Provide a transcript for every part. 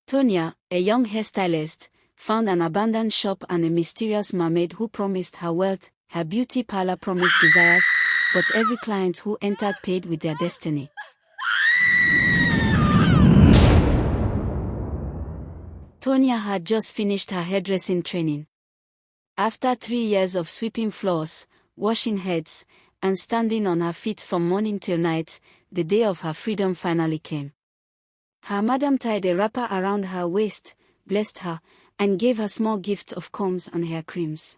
Tonia, a young hairstylist, found an abandoned shop and a mysterious mermaid who promised her wealth. Her beauty parlor promised desires, but every client who entered paid with their destiny. Tonia had just finished her hairdressing training. After 3 years of sweeping floors, washing heads, and standing on her feet from morning till night, the day of her freedom finally came. Her madam tied a wrapper around her waist, blessed her, and gave her small gifts of combs and hair creams.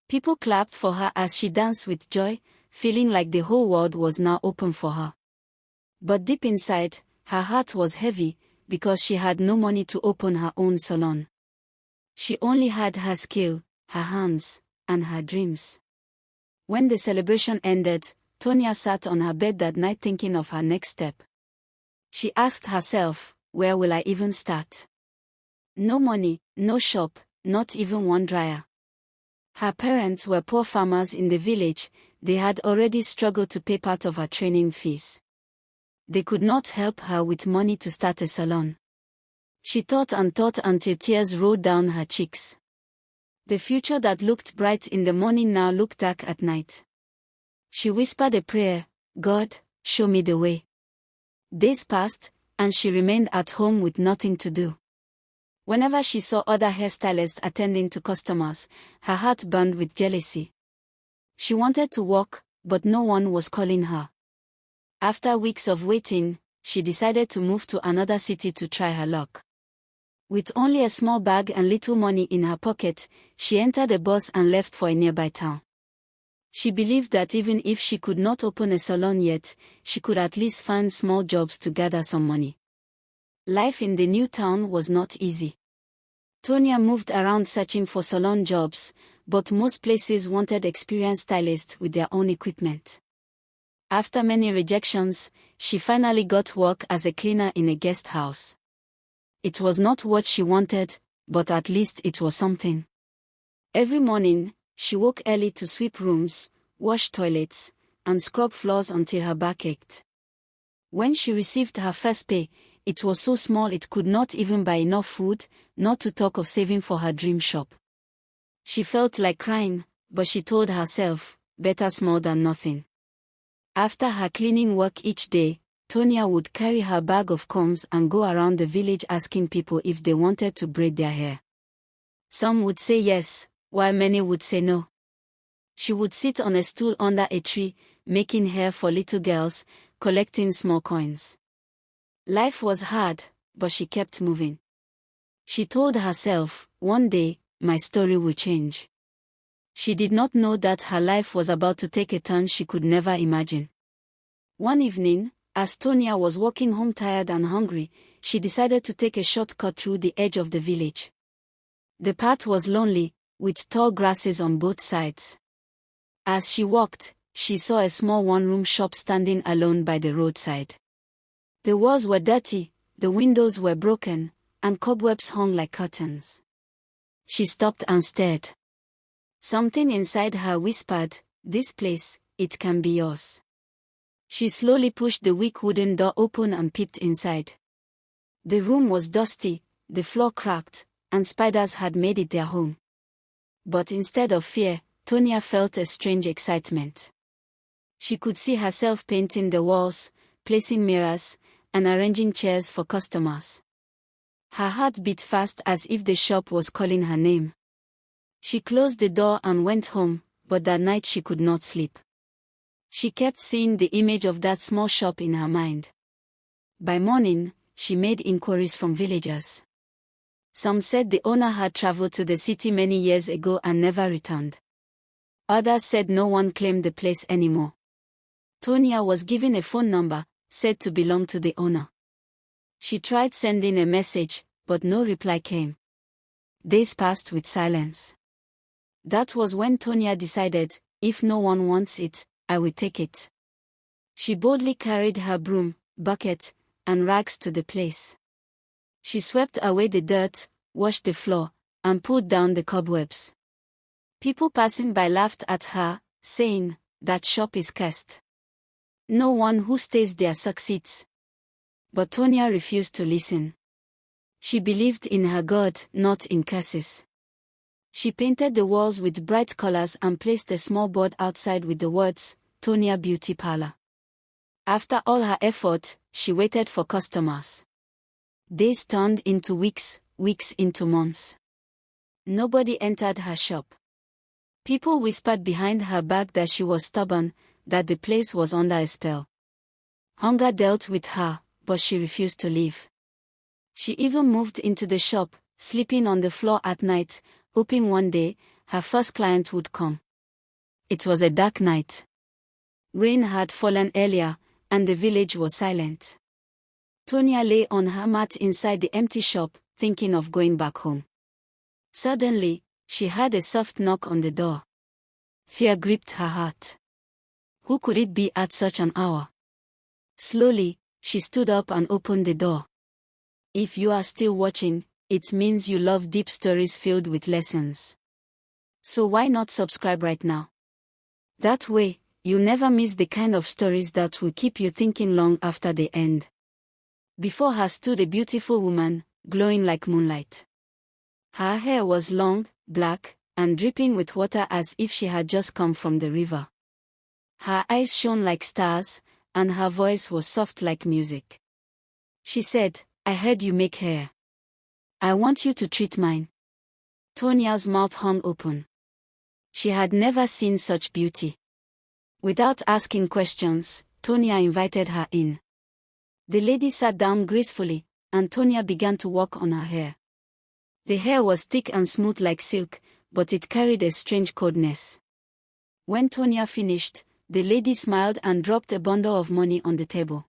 People clapped for her as she danced with joy, feeling like the whole world was now open for her. But deep inside, her heart was heavy, because she had no money to open her own salon. She only had her skill, her hands, and her dreams. When the celebration ended, Tonia sat on her bed that night thinking of her next step. She asked herself, where will I even start? No money, no shop, not even one dryer. Her parents were poor farmers in the village. They had already struggled to pay part of her training fees. They could not help her with money to start a salon. She thought and thought until tears rolled down her cheeks. The future that looked bright in the morning now looked dark at night. She whispered a prayer, God, show me the way. Days passed, and she remained at home with nothing to do. Whenever she saw other hairstylists attending to customers, her heart burned with jealousy. She wanted to work, but no one was calling her. After weeks of waiting, she decided to move to another city to try her luck. With only a small bag and little money in her pocket, she entered a bus and left for a nearby town. She believed that even if she could not open a salon yet, she could at least find small jobs to gather some money. Life in the new town was not easy. Tonia moved around searching for salon jobs, but most places wanted experienced stylists with their own equipment. After many rejections, she finally got work as a cleaner in a guest house. It was not what she wanted, but at least it was something. Every morning, she woke early to sweep rooms, wash toilets, and scrub floors until her back ached. When she received her first pay, it was so small it could not even buy enough food, not to talk of saving for her dream shop. She felt like crying, but she told herself, better small than nothing. After her cleaning work each day, Tonia would carry her bag of combs and go around the village asking people if they wanted to braid their hair. Some would say yes, while many would say no. She would sit on a stool under a tree, making hair for little girls, collecting small coins. Life was hard, but she kept moving. She told herself, one day, my story will change. She did not know that her life was about to take a turn she could never imagine. One evening, as Tonia was walking home tired and hungry, she decided to take a shortcut through the edge of the village. The path was lonely, with tall grasses on both sides. As she walked, she saw a small one-room shop standing alone by the roadside. The walls were dirty, the windows were broken, and cobwebs hung like curtains. She stopped and stared. Something inside her whispered, this place, it can be yours. She slowly pushed the weak wooden door open and peeped inside. The room was dusty, the floor cracked, and spiders had made it their home. But instead of fear, Tonia felt a strange excitement. She could see herself painting the walls, placing mirrors, and arranging chairs for customers. Her heart beat fast as if the shop was calling her name. She closed the door and went home, but that night she could not sleep. She kept seeing the image of that small shop in her mind. By morning, she made inquiries from villagers. Some said the owner had traveled to the city many years ago and never returned. Others said no one claimed the place anymore. Tonia was given a phone number, said to belong to the owner. She tried sending a message, but no reply came. Days passed with silence. That was when Tonia decided, if no one wants it, I will take it. She boldly carried her broom, bucket, and rags to the place. She swept away the dirt, washed the floor, and pulled down the cobwebs. People passing by laughed at her, saying, that shop is cursed. No one who stays there succeeds. But Tonia refused to listen. She believed in her God, not in curses. She painted the walls with bright colors and placed a small board outside with the words, Tonia Beauty Parlor. After all her effort, she waited for customers. Days turned into weeks, weeks into months. Nobody entered her shop. People whispered behind her back that she was stubborn, that the place was under a spell. Hunger dealt with her, but she refused to leave. She even moved into the shop, sleeping on the floor at night, hoping one day, her first client would come. It was a dark night. Rain had fallen earlier, and the village was silent. Tonia lay on her mat inside the empty shop, thinking of going back home. Suddenly, she heard a soft knock on the door. Fear gripped her heart. Who could it be at such an hour? Slowly, she stood up and opened the door. If you are still watching, it means you love deep stories filled with lessons. So why not subscribe right now? That way, you never miss the kind of stories that will keep you thinking long after they end. Before her stood a beautiful woman, glowing like moonlight. Her hair was long, black, and dripping with water as if she had just come from the river. Her eyes shone like stars, and her voice was soft like music. She said, I heard you make hair. I want you to treat mine. Tonia's mouth hung open. She had never seen such beauty. Without asking questions, Tonia invited her in. The lady sat down gracefully, and Tonia began to work on her hair. The hair was thick and smooth like silk, but it carried a strange coldness. When Tonia finished, the lady smiled and dropped a bundle of money on the table.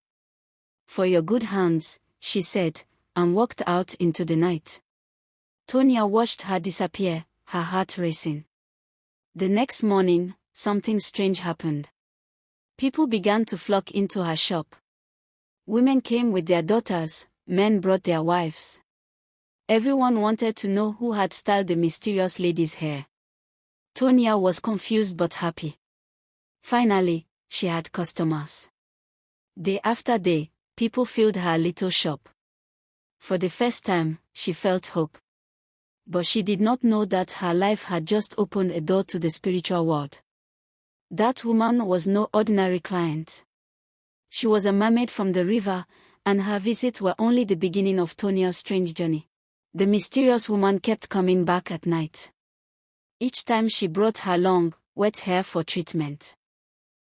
For your good hands, she said, and walked out into the night. Tonia watched her disappear, her heart racing. The next morning, something strange happened. People began to flock into her shop. Women came with their daughters, men brought their wives. Everyone wanted to know who had styled the mysterious lady's hair. Tonia was confused but happy. Finally, she had customers. Day after day, people filled her little shop. For the first time, she felt hope. But she did not know that her life had just opened a door to the spiritual world. That woman was no ordinary client. She was a mermaid from the river, and her visits were only the beginning of Tonia's strange journey. The mysterious woman kept coming back at night. Each time she brought her long, wet hair for treatment.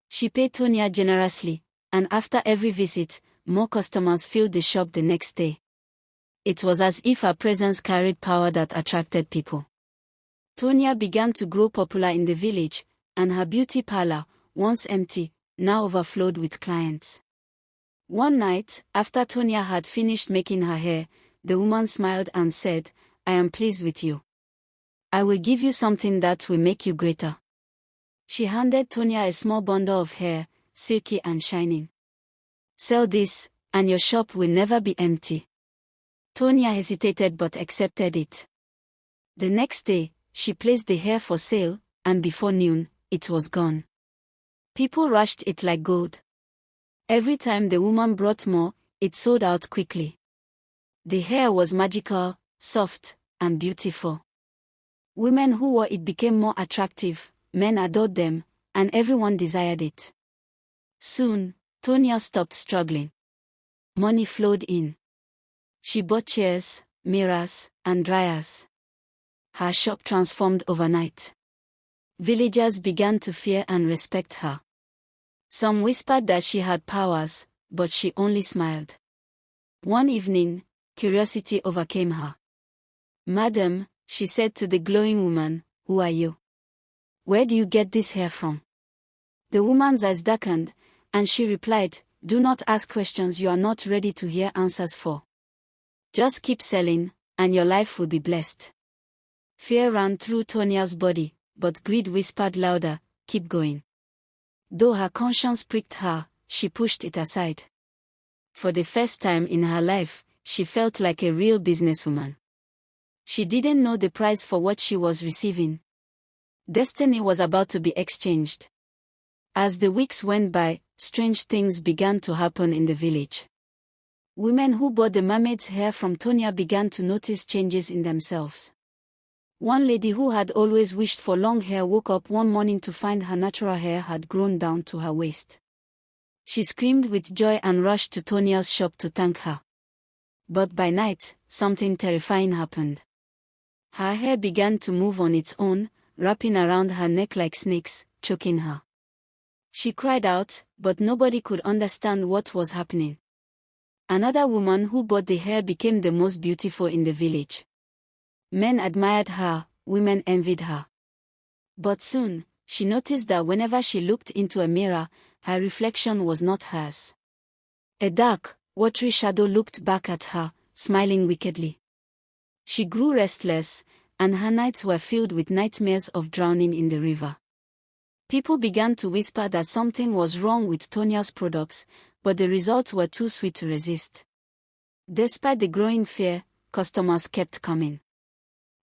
She paid Tonia generously, and after every visit, more customers filled the shop the next day. It was as if her presence carried power that attracted people. Tonia began to grow popular in the village, and her beauty parlor, once empty, now overflowed with clients. One night, after Tonia had finished making her hair, the woman smiled and said, I am pleased with you. I will give you something that will make you greater. She handed Tonia a small bundle of hair, silky and shining. Sell this, and your shop will never be empty. Tonia hesitated but accepted it. The next day, she placed the hair for sale, and before noon, it was gone. People rushed it like gold. Every time the woman brought more, it sold out quickly. The hair was magical, soft, and beautiful. Women who wore it became more attractive, men adored them, and everyone desired it. Soon, Tonia stopped struggling. Money flowed in. She bought chairs, mirrors, and dryers. Her shop transformed overnight. Villagers began to fear and respect her. Some whispered that she had powers, but she only smiled. One evening, curiosity overcame her. Madam, she said to the glowing woman, who are you? Where do you get this hair from? The woman's eyes darkened, and she replied, do not ask questions you are not ready to hear answers for. Just keep selling, and your life will be blessed. Fear ran through Tonia's body, but greed whispered louder, keep going. Though her conscience pricked her, she pushed it aside. For the first time in her life, she felt like a real businesswoman. She didn't know the price for what she was receiving. Destiny was about to be exchanged. As the weeks went by, strange things began to happen in the village. Women who bought the mermaid's hair from Tonia began to notice changes in themselves. One lady who had always wished for long hair woke up one morning to find her natural hair had grown down to her waist. She screamed with joy and rushed to Tonia's shop to thank her. But by night, something terrifying happened. Her hair began to move on its own, wrapping around her neck like snakes, choking her. She cried out, but nobody could understand what was happening. Another woman who bought the hair became the most beautiful in the village. Men admired her, women envied her. But soon, she noticed that whenever she looked into a mirror, her reflection was not hers. A dark, watery shadow looked back at her, smiling wickedly. She grew restless, and her nights were filled with nightmares of drowning in the river. People began to whisper that something was wrong with Tonia's products, but the results were too sweet to resist. Despite the growing fear, customers kept coming.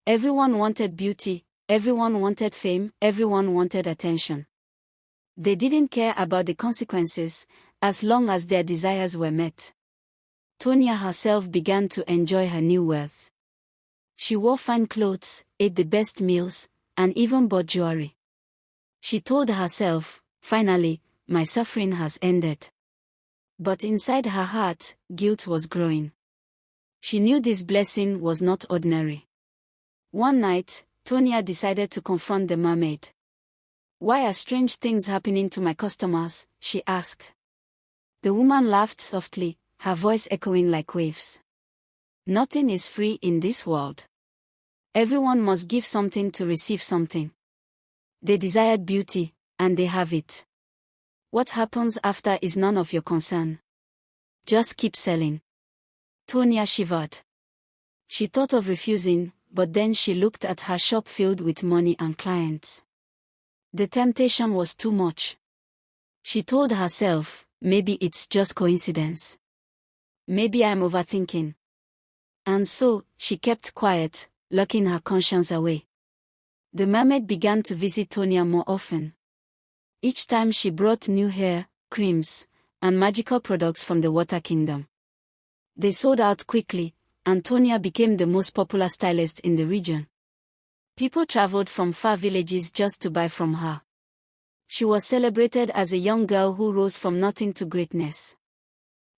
Everyone wanted beauty, everyone wanted fame, everyone wanted attention. They didn't care about the consequences, as long as their desires were met. Tonia herself began to enjoy her new wealth. She wore fine clothes, ate the best meals, and even bought jewelry. She told herself, "Finally, my suffering has ended." But inside her heart, guilt was growing. She knew this blessing was not ordinary. One night, Tonia decided to confront the mermaid. "Why are strange things happening to my customers?" she asked. The woman laughed softly, her voice echoing like waves. "Nothing is free in this world. Everyone must give something to receive something. They desired beauty, and they have it. What happens after is none of your concern. Just keep selling." Tonia shivered. She thought of refusing, but then she looked at her shop filled with money and clients. The temptation was too much. She told herself, "Maybe it's just coincidence. Maybe I'm overthinking." And so, she kept quiet, locking her conscience away. The mermaid began to visit Tonia more often. Each time she brought new hair, creams, and magical products from the Water Kingdom. They sold out quickly, and Tonia became the most popular stylist in the region. People traveled from far villages just to buy from her. She was celebrated as a young girl who rose from nothing to greatness.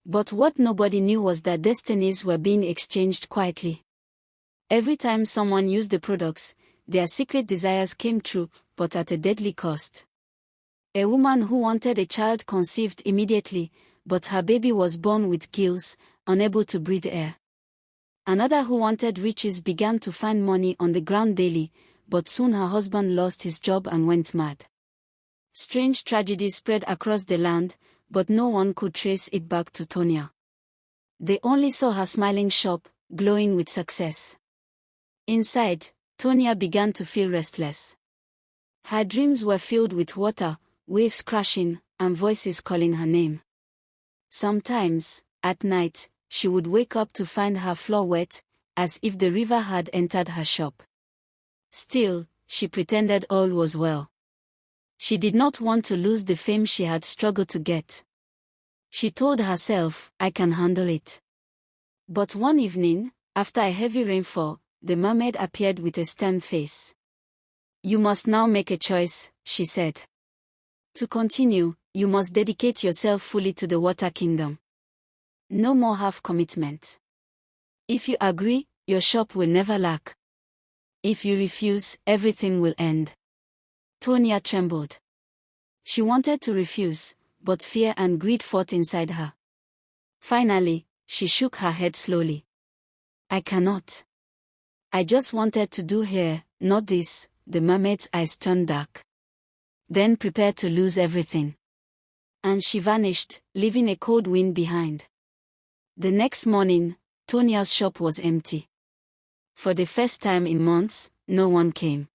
But what nobody knew was that destinies were being exchanged quietly. Every time someone used the products, their secret desires came true, but at a deadly cost. A woman who wanted a child conceived immediately, but her baby was born with gills, unable to breathe air. Another who wanted riches began to find money on the ground daily, but soon her husband lost his job and went mad. Strange tragedies spread across the land, but no one could trace it back to Tonia. They only saw her smiling shop, glowing with success. Inside, Tonia began to feel restless. Her dreams were filled with water, waves crashing, and voices calling her name. Sometimes, at night, she would wake up to find her floor wet, as if the river had entered her shop. Still, she pretended all was well. She did not want to lose the fame she had struggled to get. She told herself, "I can handle it." But one evening, after a heavy rainfall, the mermaid appeared with a stern face. "You must now make a choice," she said. "To continue, you must dedicate yourself fully to the Water Kingdom. No more half-commitment. If you agree, your shop will never lack. If you refuse, everything will end." Tonia trembled. She wanted to refuse, but fear and greed fought inside her. Finally, she shook her head slowly. "I cannot. I just wanted to do hair, not this." The mermaid's eyes turned dark. "Then prepare to lose everything." And she vanished, leaving a cold wind behind. The next morning, Tonia's shop was empty. For the first time in months, no one came.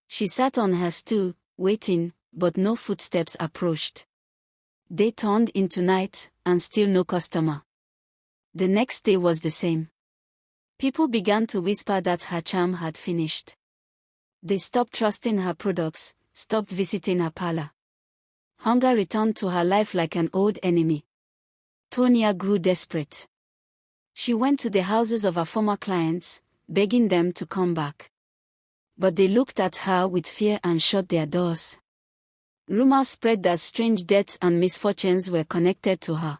She sat on her stool, waiting, but no footsteps approached. Day turned into night, and still no customer. The next day was the same. People began to whisper that her charm had finished. They stopped trusting her products, stopped visiting her parlor. Hunger returned to her life like an old enemy. Tonia grew desperate. She went to the houses of her former clients, begging them to come back. But they looked at her with fear and shut their doors. Rumors spread that strange deaths and misfortunes were connected to her.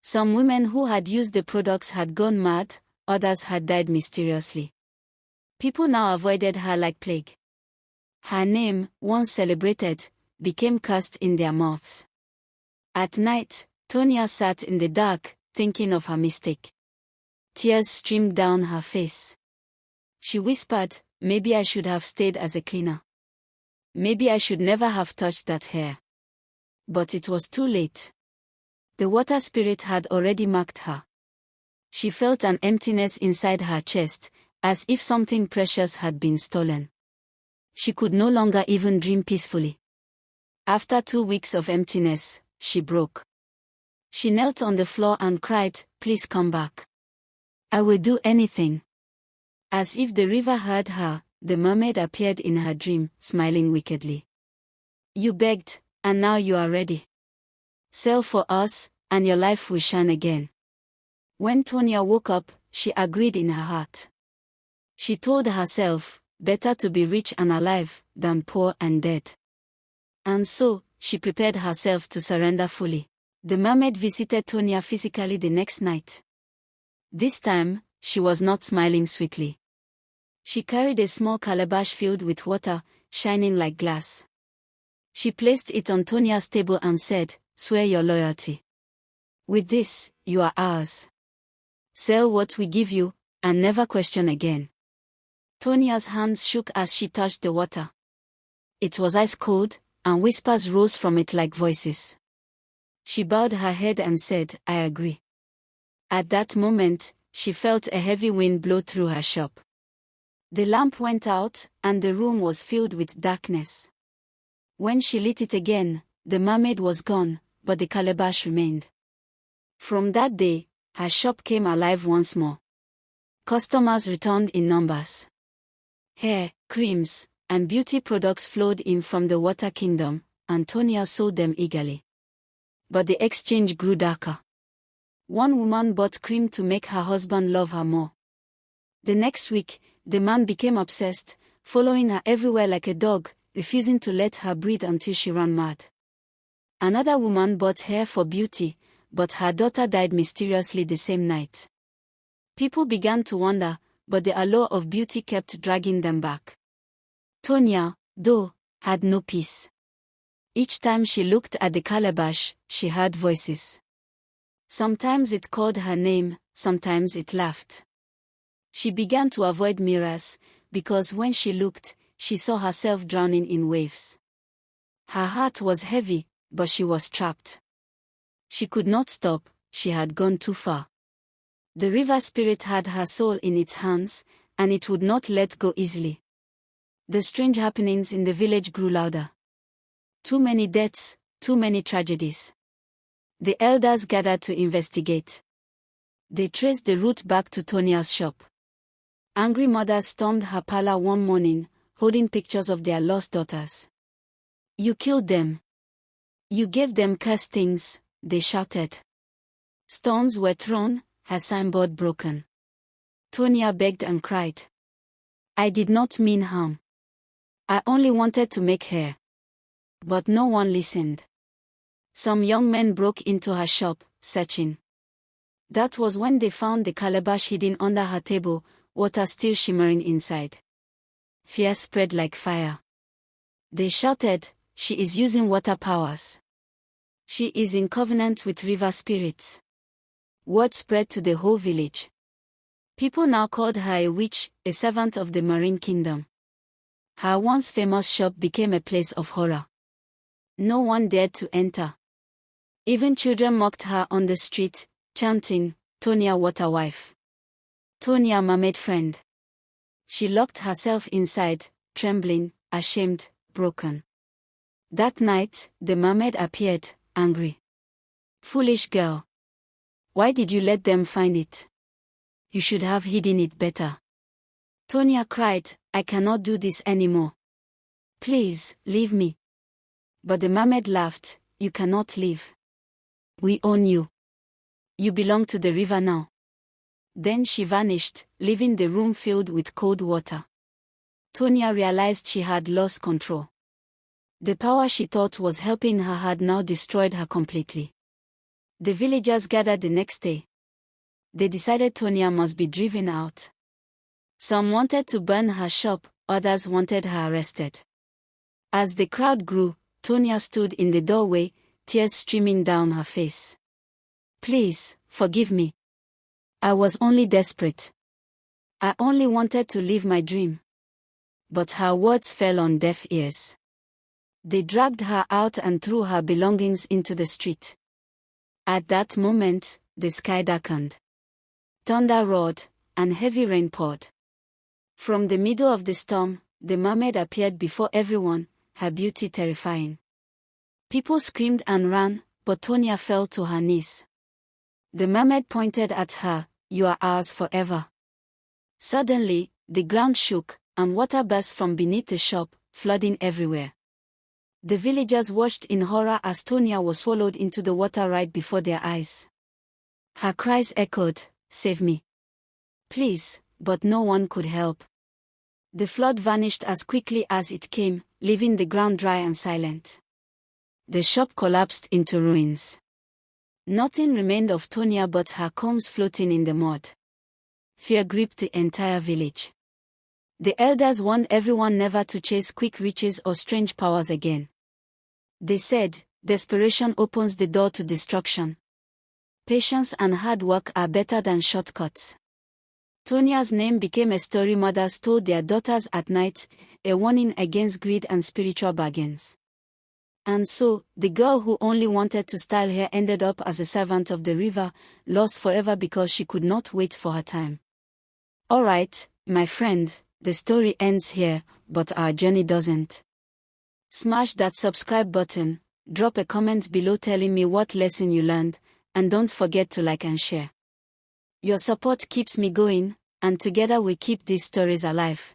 Some women who had used the products had gone mad, others had died mysteriously. People now avoided her like plague. Her name, once celebrated, became cursed in their mouths. At night, Tonia sat in the dark, thinking of her mistake. Tears streamed down her face. She whispered, "Maybe I should have stayed as a cleaner. Maybe I should never have touched that hair." But it was too late. The water spirit had already marked her. She felt an emptiness inside her chest, as if something precious had been stolen. She could no longer even dream peacefully. After 2 weeks of emptiness, she broke. She knelt on the floor and cried, "Please come back. I will do anything." As if the river heard her, the mermaid appeared in her dream, smiling wickedly. "You begged, and now you are ready. Sail for us, and your life will shine again." When Tonia woke up, she agreed in her heart. She told herself, better to be rich and alive, than poor and dead. And so, she prepared herself to surrender fully. The mermaid visited Tonia physically the next night. This time, she was not smiling sweetly. She carried a small calabash filled with water, shining like glass. She placed it on Tonia's table and said, "Swear your loyalty. With this, you are ours. Sell what we give you, and never question again." Tonia's hands shook as she touched the water. It was ice cold, and whispers rose from it like voices. She bowed her head and said, "I agree." At that moment, she felt a heavy wind blow through her shop. The lamp went out, and the room was filled with darkness. When she lit it again, the mermaid was gone, but the calabash remained. From that day, her shop came alive once more. Customers returned in numbers. Hair, creams, and beauty products flowed in from the water kingdom, and Tonia sold them eagerly. But the exchange grew darker. One woman bought cream to make her husband love her more. The next week, the man became obsessed, following her everywhere like a dog, refusing to let her breathe until she ran mad. Another woman bought hair for beauty, but her daughter died mysteriously the same night. People began to wonder, but the allure of beauty kept dragging them back. Tonia, though, had no peace. Each time she looked at the calabash, she heard voices. Sometimes it called her name, sometimes it laughed. She began to avoid mirrors, because when she looked, she saw herself drowning in waves. Her heart was heavy, but she was trapped. She could not stop, she had gone too far. The river spirit had her soul in its hands, and it would not let go easily. The strange happenings in the village grew louder. Too many deaths, too many tragedies. The elders gathered to investigate. They traced the route back to Tonia's shop. Angry mothers stormed her parlor one morning, holding pictures of their lost daughters. "You killed them. You gave them cursed things," they shouted. Stones were thrown, her signboard broken. Tonia begged and cried. "I did not mean harm. I only wanted to make hair." But no one listened. Some young men broke into her shop, searching. That was when they found the calabash hidden under her table, water still shimmering inside. Fear spread like fire. They shouted, "She is using water powers. She is in covenant with river spirits." Word spread to the whole village. People now called her a witch, a servant of the marine kingdom. Her once famous shop became a place of horror. No one dared to enter. Even children mocked her on the street, chanting, "Tonia water wife. Tonia mermaid friend." She locked herself inside, trembling, ashamed, broken. That night, the mermaid appeared, angry. "Foolish girl. Why did you let them find it? You should have hidden it better." Tonia cried, "I cannot do this anymore. Please, leave me." But the mermaid laughed, "You cannot leave. We own you. You belong to the river now. Then she vanished, leaving the room filled with cold water. Tonia realized she had lost control. The power she thought was helping her had now destroyed her completely. The villagers gathered the next day. They decided Tonia must be driven out. Some wanted to burn her shop, others wanted her arrested. As the crowd grew, Tonia stood in the doorway, tears streaming down her face. "Please, forgive me. I was only desperate. I only wanted to live my dream." But her words fell on deaf ears. They dragged her out and threw her belongings into the street. At that moment, the sky darkened. Thunder roared, and heavy rain poured. From the middle of the storm, the mermaid appeared before everyone, her beauty terrifying. People screamed and ran, but Tonia fell to her knees. The mermaid pointed at her, "You are ours forever." Suddenly, the ground shook, and water burst from beneath the shop, flooding everywhere. The villagers watched in horror as Tonia was swallowed into the water right before their eyes. Her cries echoed, "Save me. Please," but no one could help. The flood vanished as quickly as it came, leaving the ground dry and silent. The shop collapsed into ruins. Nothing remained of Tonia but her combs floating in the mud. Fear gripped the entire village. The elders warned everyone never to chase quick riches or strange powers again. They said, "Desperation opens the door to destruction. Patience and hard work are better than shortcuts." Tonia's name became a story mothers told their daughters at night, a warning against greed and spiritual bargains. And so, the girl who only wanted to style hair ended up as a servant of the river, lost forever because she could not wait for her time. Alright, my friend, the story ends here, but our journey doesn't. Smash that subscribe button, drop a comment below telling me what lesson you learned, and don't forget to like and share. Your support keeps me going, and together we keep these stories alive.